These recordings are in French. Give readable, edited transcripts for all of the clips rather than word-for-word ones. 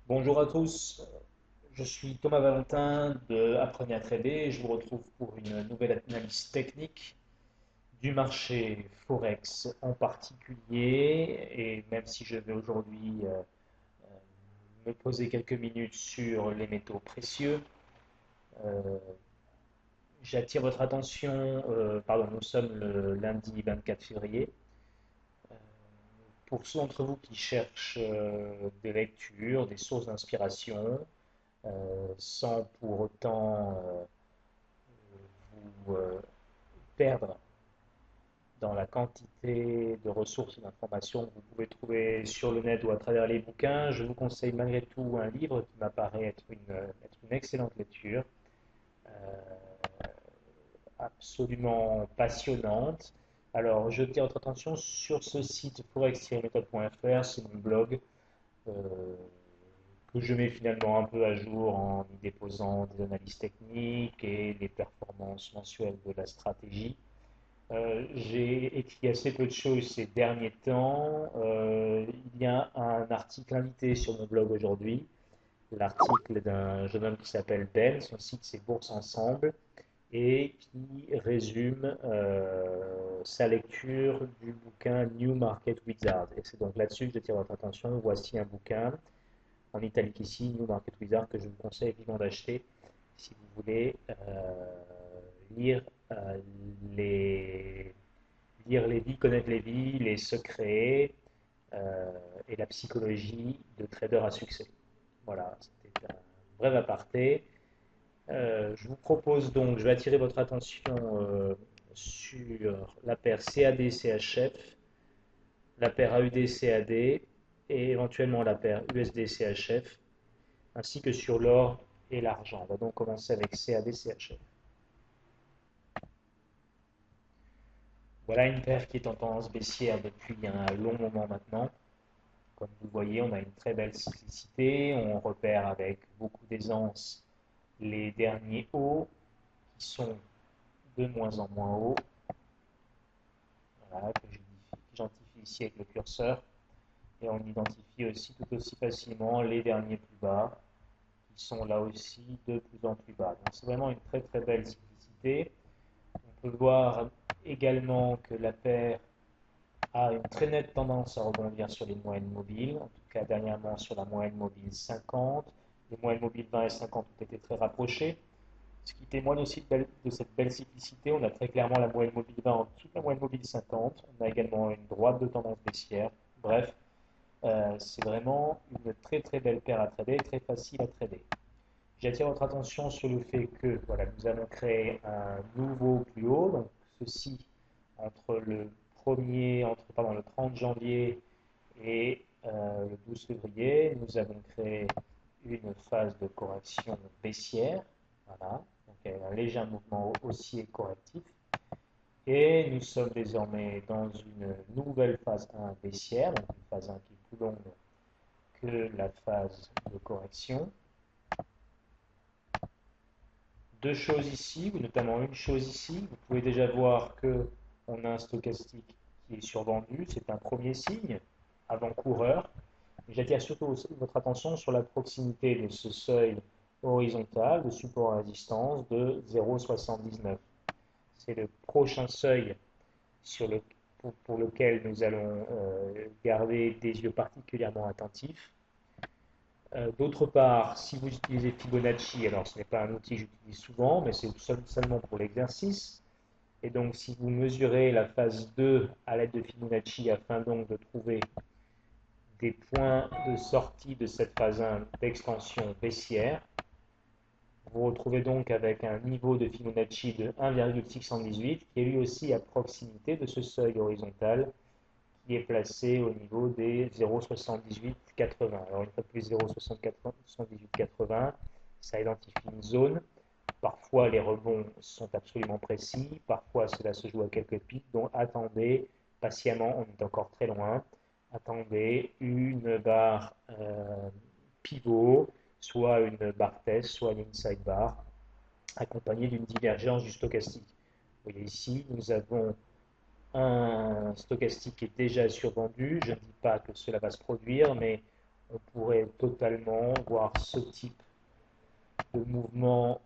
Bonjour à tous, je suis Thomas Valentin de Apprenez à trader et je vous retrouve pour une nouvelle analyse technique du marché Forex en particulier. Et même si je vais aujourd'hui me poser quelques minutes sur les métaux précieux, euh, j'attire votre attention, nous sommes le lundi 24 février. Euh, pour ceux d'entre vous qui cherchent des lectures, des sources d'inspiration, sans pour autant vous perdre dans la quantité de ressources et d'informations que vous pouvez trouver sur le net ou à travers les bouquins, je vous conseille malgré tout un livre qui m'apparaît être une excellente lecture, euh, absolument passionnante. Alors, je tiens votre attention sur ce site forex-méthode.fr, c'est mon blog euh, que je mets finalement un peu à jour en y déposant des analyses techniques et les performances mensuelles de la stratégie. J'ai écrit assez peu de choses ces derniers temps. Il y a un article invité sur mon blog aujourd'hui, l'article d'un jeune homme qui s'appelle Ben. Son site c'est Bourse Ensemble et qui résume sa lecture du bouquin New Market Wizard. Et c'est donc là-dessus que je tire votre attention. Voici un bouquin en italique ici, New Market Wizard, que je vous conseille vivement d'acheter si vous voulez lire, euh, les, lire les vies, connaître les vies, les secrets euh, et la psychologie de traders à succès. Voilà, c'était un bref aparté. Je vous propose donc, je vais attirer votre attention sur la paire CAD-CHF, la paire AUD-CAD et éventuellement la paire USD-CHF, ainsi que sur l'or et l'argent. On va donc commencer avec CAD-CHF. Voilà une paire qui est en tendance baissière depuis un long moment maintenant. Comme vous voyez, on a une très belle cyclicité. On repère avec beaucoup d'aisance les derniers hauts qui sont de moins en moins hauts. Voilà, que j'identifie ici avec le curseur. Et on identifie aussi tout aussi facilement les derniers plus bas qui sont là aussi de plus en plus bas. Donc c'est vraiment une très très belle cyclicité. On peut voir également que la paire a une très nette tendance à rebondir sur les moyennes mobiles, en tout cas dernièrement sur la moyenne mobile 50. Les moyennes mobiles 20 et 50 ont été très rapprochées, ce qui témoigne aussi de cette belle cyclicité. On a très clairement la moyenne mobile 20 en dessous de la moyenne mobile 50. On a également une droite de tendance baissière. Bref, c'est vraiment une très très belle paire à trader, très facile à trader. J'attire votre attention sur le fait que voilà, nous allons créer un nouveau plus haut. Donc ceci entre le le 30 janvier et le 12 février, nous avons créé une phase de correction baissière. Voilà, donc il y a un léger mouvement haussier correctif. Et nous sommes désormais dans une nouvelle phase 1 baissière, donc une phase 1 qui est plus longue que la phase de correction. Deux choses ici, ou notamment une chose ici. Vous pouvez déjà voir que on a un stochastique qui est survendu. C'est un premier signe avant-coureur. J'attire surtout votre attention sur la proximité de ce seuil horizontal de support à résistance de 0,79. C'est le prochain seuil pour lequel nous allons garder des yeux particulièrement attentifs. D'autre part, si vous utilisez Fibonacci, alors ce n'est pas un outil que j'utilise souvent, mais c'est seulement pour l'exercice. Et donc, si vous mesurez la phase 2 à l'aide de Fibonacci afin donc de trouver des points de sortie de cette phase 1 d'extension baissière, vous retrouvez donc avec un niveau de Fibonacci de 1,618 qui est lui aussi à proximité de ce seuil horizontal qui est placé au niveau des 0,7880. Alors une fois de plus 0,7880, ça identifie une zone. Parfois les rebonds sont absolument précis, parfois cela se joue à quelques pics, donc attendez patiemment, on est encore très loin. Attendez une barre pivot, soit une barre test, soit une inside bar, accompagnée d'une divergence du stochastique. Vous voyez ici, nous avons un stochastique qui est déjà survendu. Je ne dis pas que cela va se produire, mais on pourrait totalement voir ce type de mouvement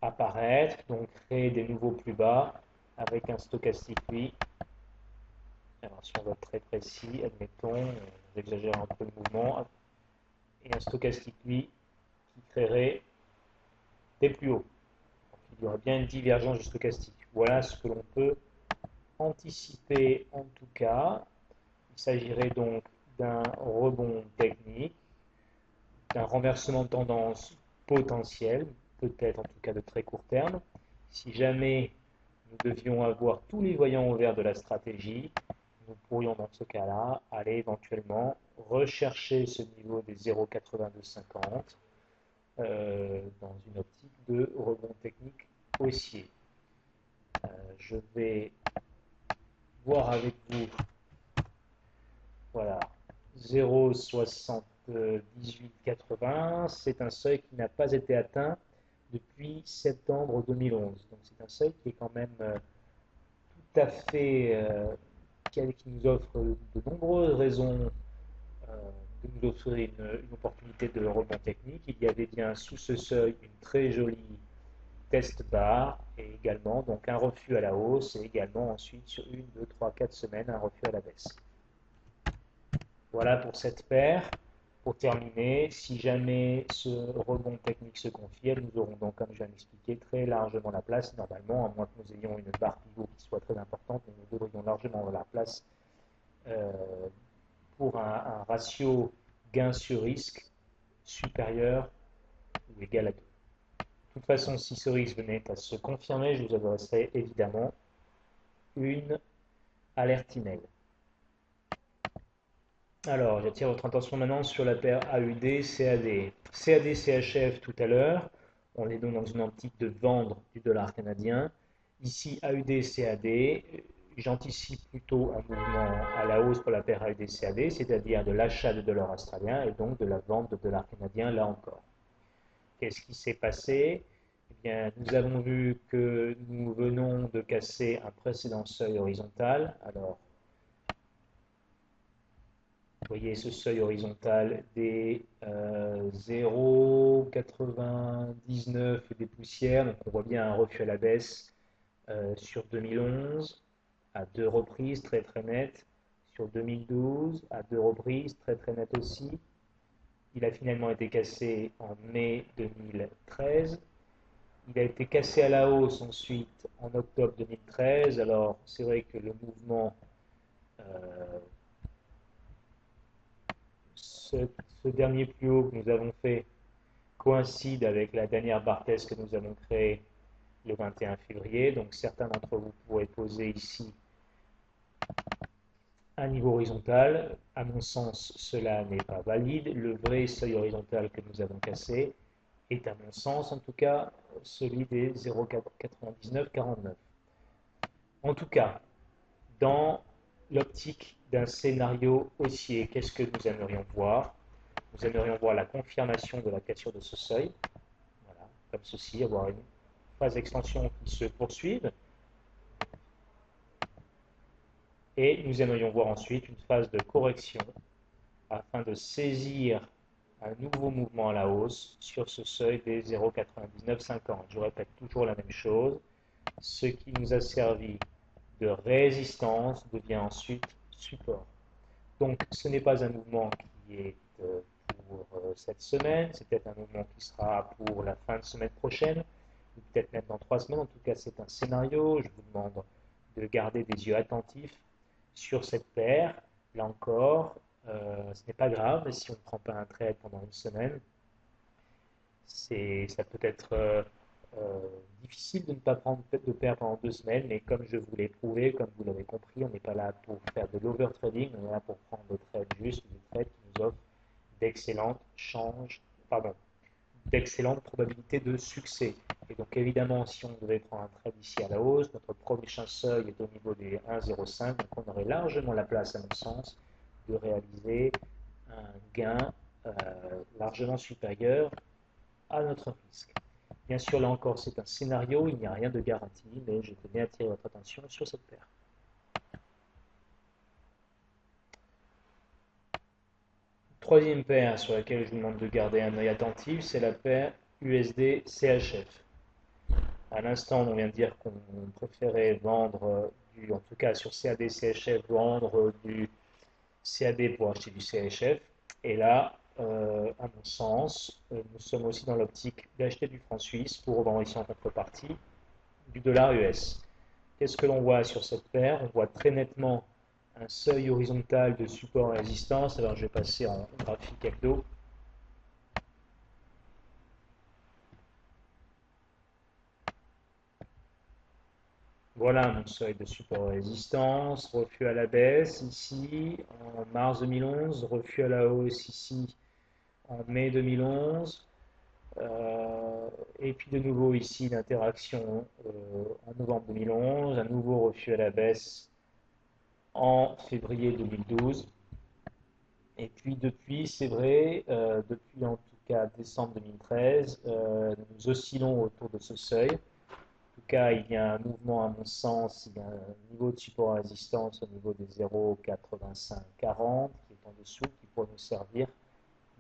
apparaître, donc créer des nouveaux plus bas avec un stochastique lui. Alors si on va être très précis, admettons, on exagère un peu le mouvement, et un stochastique lui qui créerait des plus hauts. Donc, il y aurait bien une divergence du stochastique. Voilà ce que l'on peut anticiper en tout cas. Il s'agirait donc d'un rebond technique, d'un renversement de tendance potentiel, peut-être en tout cas de très court terme. Si jamais nous devions avoir tous les voyants au vert de la stratégie, nous pourrions dans ce cas-là aller éventuellement rechercher ce niveau des 0,8250 dans une optique de rebond technique haussier. Je vais voir avec vous, voilà, 0,7880, c'est un seuil qui n'a pas été atteint depuis septembre 2011. Donc c'est un seuil qui est quand même tout à fait, qui nous offre de nombreuses raisons de nous offrir une opportunité de rebond technique. Il y avait bien sous ce seuil une très jolie test bar et également donc un refus à la hausse et également ensuite sur 1, 2, 3, 4 semaines un refus à la baisse. Voilà pour cette paire. Pour terminer, si jamais ce rebond technique se confirme, nous aurons donc, comme je viens d'expliquer, très largement la place, normalement, à moins que nous ayons une barre pivot qui soit très importante, mais nous devrions largement avoir la place pour un ratio gain sur risque supérieur ou égal à 2. De toute façon, si ce risque venait à se confirmer, je vous adresserai évidemment une alerte email. Alors, j'attire votre attention maintenant sur la paire AUD-CAD. CAD-CHF tout à l'heure, on est donc dans une optique de vendre du dollar canadien. Ici, AUD-CAD, j'anticipe plutôt un mouvement à la hausse pour la paire AUD-CAD, c'est-à-dire de l'achat de dollars australiens et donc de la vente de dollars canadiens là encore. Qu'est-ce qui s'est passé? Eh bien, nous avons vu que nous venons de casser un précédent seuil horizontal. Alors, vous voyez ce seuil horizontal des 0,99 et des poussières. Donc, on voit bien un refus à la baisse sur 2011 à 2 reprises très très net. Sur 2012 à 2 reprises très très net aussi. Il a finalement été cassé en mai 2013. Il a été cassé à la hausse ensuite en octobre 2013. Alors c'est vrai que le mouvement, ce dernier plus haut que nous avons fait coïncide avec la dernière barre test que nous avons créée le 21 février. Donc certains d'entre vous pourraient poser ici un niveau horizontal. À mon sens, cela n'est pas valide. Le vrai seuil horizontal que nous avons cassé est, à mon sens en tout cas, celui des 0,9949. En tout cas, dans l'optique d'un scénario haussier, qu'est-ce que nous aimerions voir? Nous aimerions voir la confirmation de la cassure de ce seuil, voilà, comme ceci, avoir une phase d'extension qui se poursuive. Et nous aimerions voir ensuite une phase de correction afin de saisir un nouveau mouvement à la hausse sur ce seuil des 0,9950. Je répète toujours la même chose. Ce qui nous a servi de résistance devient ensuite support. Donc ce n'est pas un mouvement qui est pour cette semaine, c'est peut-être un mouvement qui sera pour la fin de semaine prochaine, ou peut-être même dans 3 semaines. En tout cas, c'est un scénario. Je vous demande de garder des yeux attentifs sur cette paire. Là encore, ce n'est pas grave si on ne prend pas un trade pendant une semaine. Ça peut être difficile de ne pas prendre de paire pendant 2 semaines, mais comme je vous l'ai prouvé, comme vous l'avez compris, on n'est pas là pour faire de l'overtrading, on est là pour prendre des trades justes, des trades qui nous offrent d'excellentes probabilités de succès. Et donc évidemment, si on devait prendre un trade ici à la hausse, notre prochain seuil est au niveau des 1,05, donc on aurait largement la place, à mon sens, de réaliser un gain largement supérieur à notre risque. Bien sûr, là encore, c'est un scénario, il n'y a rien de garanti, mais je tenais à attirer votre attention sur cette paire. Troisième paire sur laquelle je vous demande de garder un œil attentif, c'est la paire USD-CHF. À l'instant, on vient de dire qu'on préférait vendre en tout cas sur CAD-CHF, vendre du CAD pour acheter du CHF. Et là, à mon sens, nous sommes aussi dans l'optique d'acheter du franc suisse pour revendre ici en contrepartie du dollar US. Qu'est-ce que l'on voit sur cette paire? On voit très nettement un seuil horizontal de support et résistance. Alors je vais passer en graphique hebdo. Voilà mon seuil de support et résistance, refus à la baisse ici en mars 2011, refus à la hausse ici en mai 2011, et puis de nouveau ici l'interaction en novembre 2011, un nouveau refus à la baisse en février 2012. Et puis depuis, c'est vrai, depuis en tout cas décembre 2013, nous oscillons autour de ce seuil. En tout cas, il y a un mouvement à mon sens, il y a un niveau de support à résistance au niveau des 0,8540 qui est en dessous, qui pourrait nous servir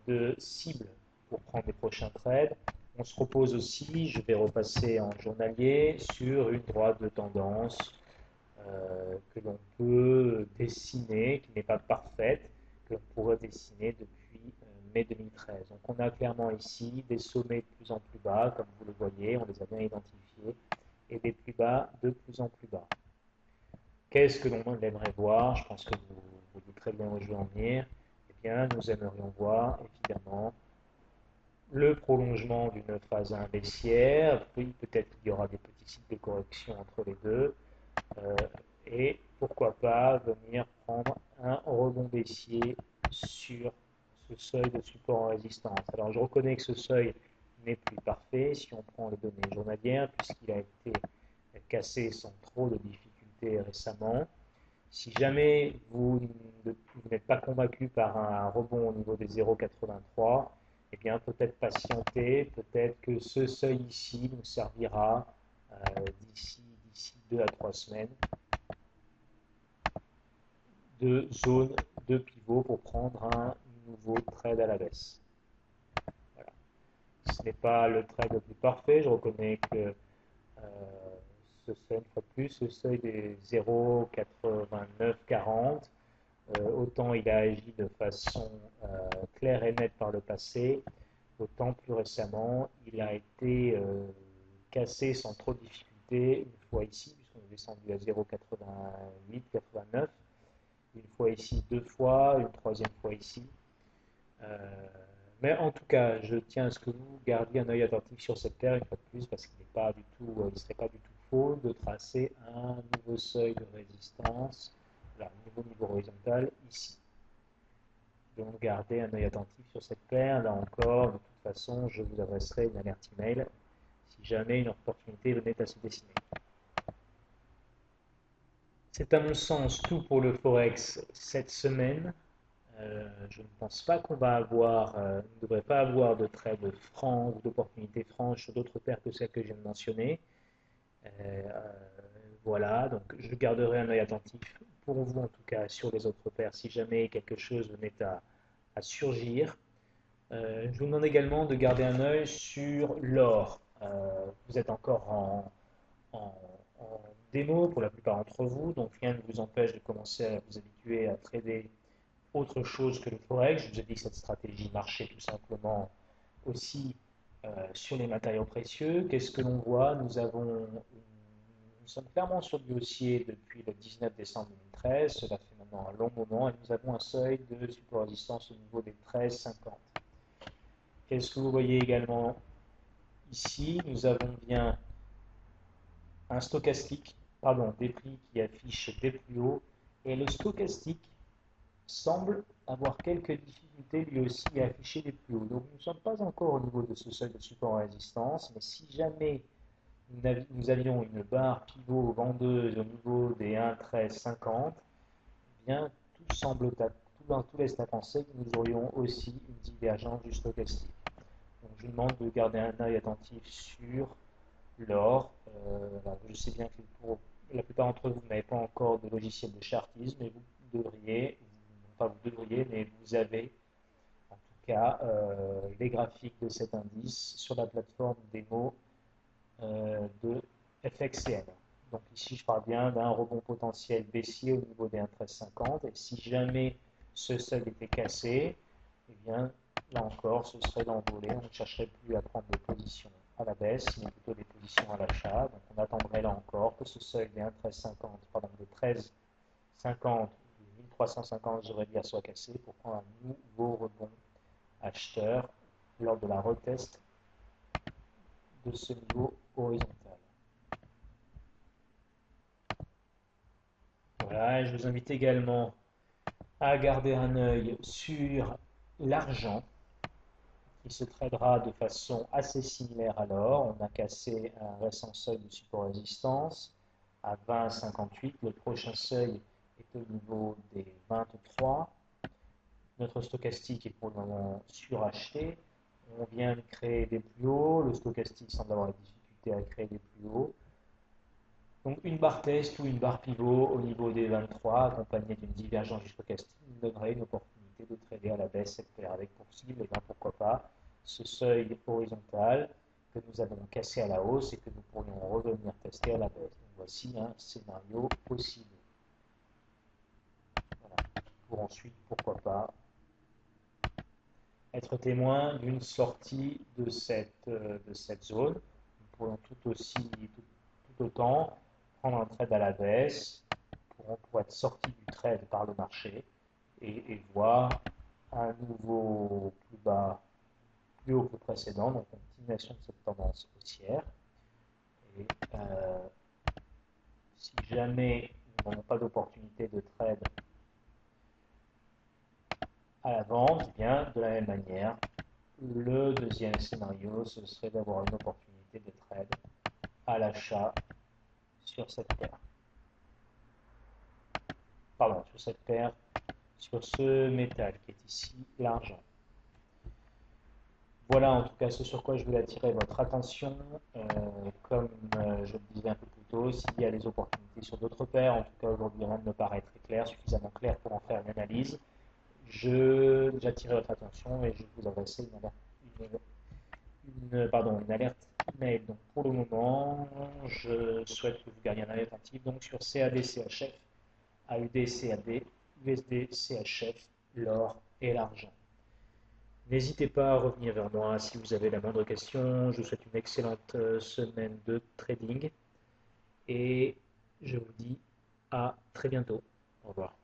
de cible pour prendre les prochains trades. On se repose aussi, je vais repasser en journalier, sur une droite de tendance que l'on peut dessiner, qui n'est pas parfaite, que l'on pourrait dessiner depuis mai 2013. Donc on a clairement ici des sommets de plus en plus bas, comme vous le voyez, on les a bien identifiés, et des plus bas de plus en plus bas. Qu'est-ce que l'on aimerait voir? Je pense que vous voyez très bien où je veux en venir. Eh bien, nous aimerions voir, évidemment, le prolongement d'une phase baissière, puis peut-être qu'il y aura des petits cycles de correction entre les deux, et pourquoi pas venir prendre un rebond baissier sur ce seuil de support en résistance. Alors je reconnais que ce seuil n'est plus parfait si on prend les données journalières puisqu'il a été cassé sans trop de difficultés récemment. Si jamais vous n'êtes pas convaincu par un rebond au niveau des 0,83, eh bien peut-être patienter, peut-être que ce seuil ici nous servira d'ici 2 à 3 semaines de zone de pivot pour prendre un nouveau trade à la baisse. Voilà. Ce n'est pas le trade le plus parfait, je reconnais que ce seuil, une fois de plus, ce seuil des 0,8940, autant il a agi de façon claire et nette par le passé, autant plus récemment, il a été cassé sans trop de difficulté, une fois ici, puisqu'on est descendu à 0,8889, une fois ici, deux fois, une troisième fois ici. Mais en tout cas, je tiens à ce que vous gardiez un œil attentif sur cette paire une fois de plus, parce qu'il ne serait pas du tout faux de tracer un nouveau seuil de résistance, là, niveau horizontal ici. Donc gardez un œil attentif sur cette paire. Là encore, de toute façon, je vous adresserai une alerte email si jamais une opportunité venait à se dessiner. C'est à mon sens tout pour le Forex cette semaine. Je ne pense pas qu'on va avoir, ne devrait pas avoir de trade franc ou d'opportunités franches sur d'autres paires que celles que je viens de mentionner. Voilà, donc je garderai un œil attentif pour vous en tout cas sur les autres paires si jamais quelque chose venait à surgir. Je vous demande également de garder un œil sur l'or. Vous êtes encore en, en démo pour la plupart d'entre vous, donc rien ne vous empêche de commencer à vous habituer à trader autre chose que le forex. Je vous ai dit que cette stratégie marchait tout simplement aussi sur les matériaux précieux. Qu'est-ce que l'on voit? Nous sommes clairement sur du haussier depuis le 19 décembre 2013. Cela fait maintenant un long moment et nous avons un seuil de support résistance au niveau des 13,50. Qu'est-ce que vous voyez également ici? Nous avons bien un stochastique, pardon, des prix qui affichent des plus hauts et le stochastique semble avoir quelques difficultés lui aussi à afficher des plus hauts. Donc nous ne sommes pas encore au niveau de ce seuil de support en résistance, mais si jamais nous avions une barre pivot vendeuse au niveau des 1,1350, eh bien tout laisse à penser que nous aurions aussi une divergence du stochastique. Donc je vous demande de garder un œil attentif sur l'or. Je sais bien que pour la plupart d'entre vous n'avez pas encore de logiciel de chartisme, mais vous devriez, pas vous devriez, mais vous avez cas les graphiques de cet indice sur la plateforme démo de FXCM. Donc ici, je parle bien d'un rebond potentiel baissier au niveau des 1,1350. Et si jamais ce seuil était cassé, eh bien, là encore, ce serait d'envoler. On ne chercherait plus à prendre des positions à la baisse, mais plutôt des positions à l'achat. Donc on attendrait là encore que ce seuil des 1,1350, pardon, des 13,50, 1350, j'aurais dire, soit cassé pour prendre un nouveau rebond acheteur lors de la retest de ce niveau horizontal. Voilà, et je vous invite également à garder un œil sur l'argent qui se tradera de façon assez similaire à l'or. On a cassé un récent seuil de support-résistance à 20,58. Le prochain seuil est au niveau des 23. Notre stochastique est pour le moment suracheté. On vient de créer des plus hauts. Le stochastique semble avoir des difficultés à créer des plus hauts. Donc une barre test ou une barre pivot au niveau des 23, accompagnée d'une divergence du stochastique, nous donnerait une opportunité de trader à la baisse cette paire avec pour cible, et bien pourquoi pas, ce seuil horizontal que nous avons cassé à la hausse et que nous pourrions revenir tester à la baisse. Donc voici un scénario possible. Voilà. Pour ensuite, pourquoi pas, être témoin d'une sortie de cette zone. Nous pourrions tout autant prendre un trade à la baisse pour être sorti du trade par le marché et voir un nouveau plus bas, plus haut que le précédent, donc une continuation de cette tendance haussière. Et si jamais nous n'avons pas d'opportunité de trade à la vente, eh bien de la même manière, le deuxième scénario, ce serait d'avoir une opportunité de trade à l'achat sur cette paire. Pardon, sur cette paire, sur ce métal qui est ici l'argent. Voilà en tout cas ce sur quoi je voulais attirer votre attention. Comme je le disais un peu plus tôt, s'il y a des opportunités sur d'autres paires, en tout cas aujourd'hui rien ne me paraît très clair, suffisamment clair pour en faire une analyse, j'attirerai votre attention et je vous adresserai une alerte email. Donc pour le moment, je souhaite que vous gardiez un œil attentif donc sur CAD, CHF, AUD, CAD, USD, CHF, l'or et l'argent. N'hésitez pas à revenir vers moi si vous avez la moindre question. Je vous souhaite une excellente semaine de trading et je vous dis à très bientôt. Au revoir.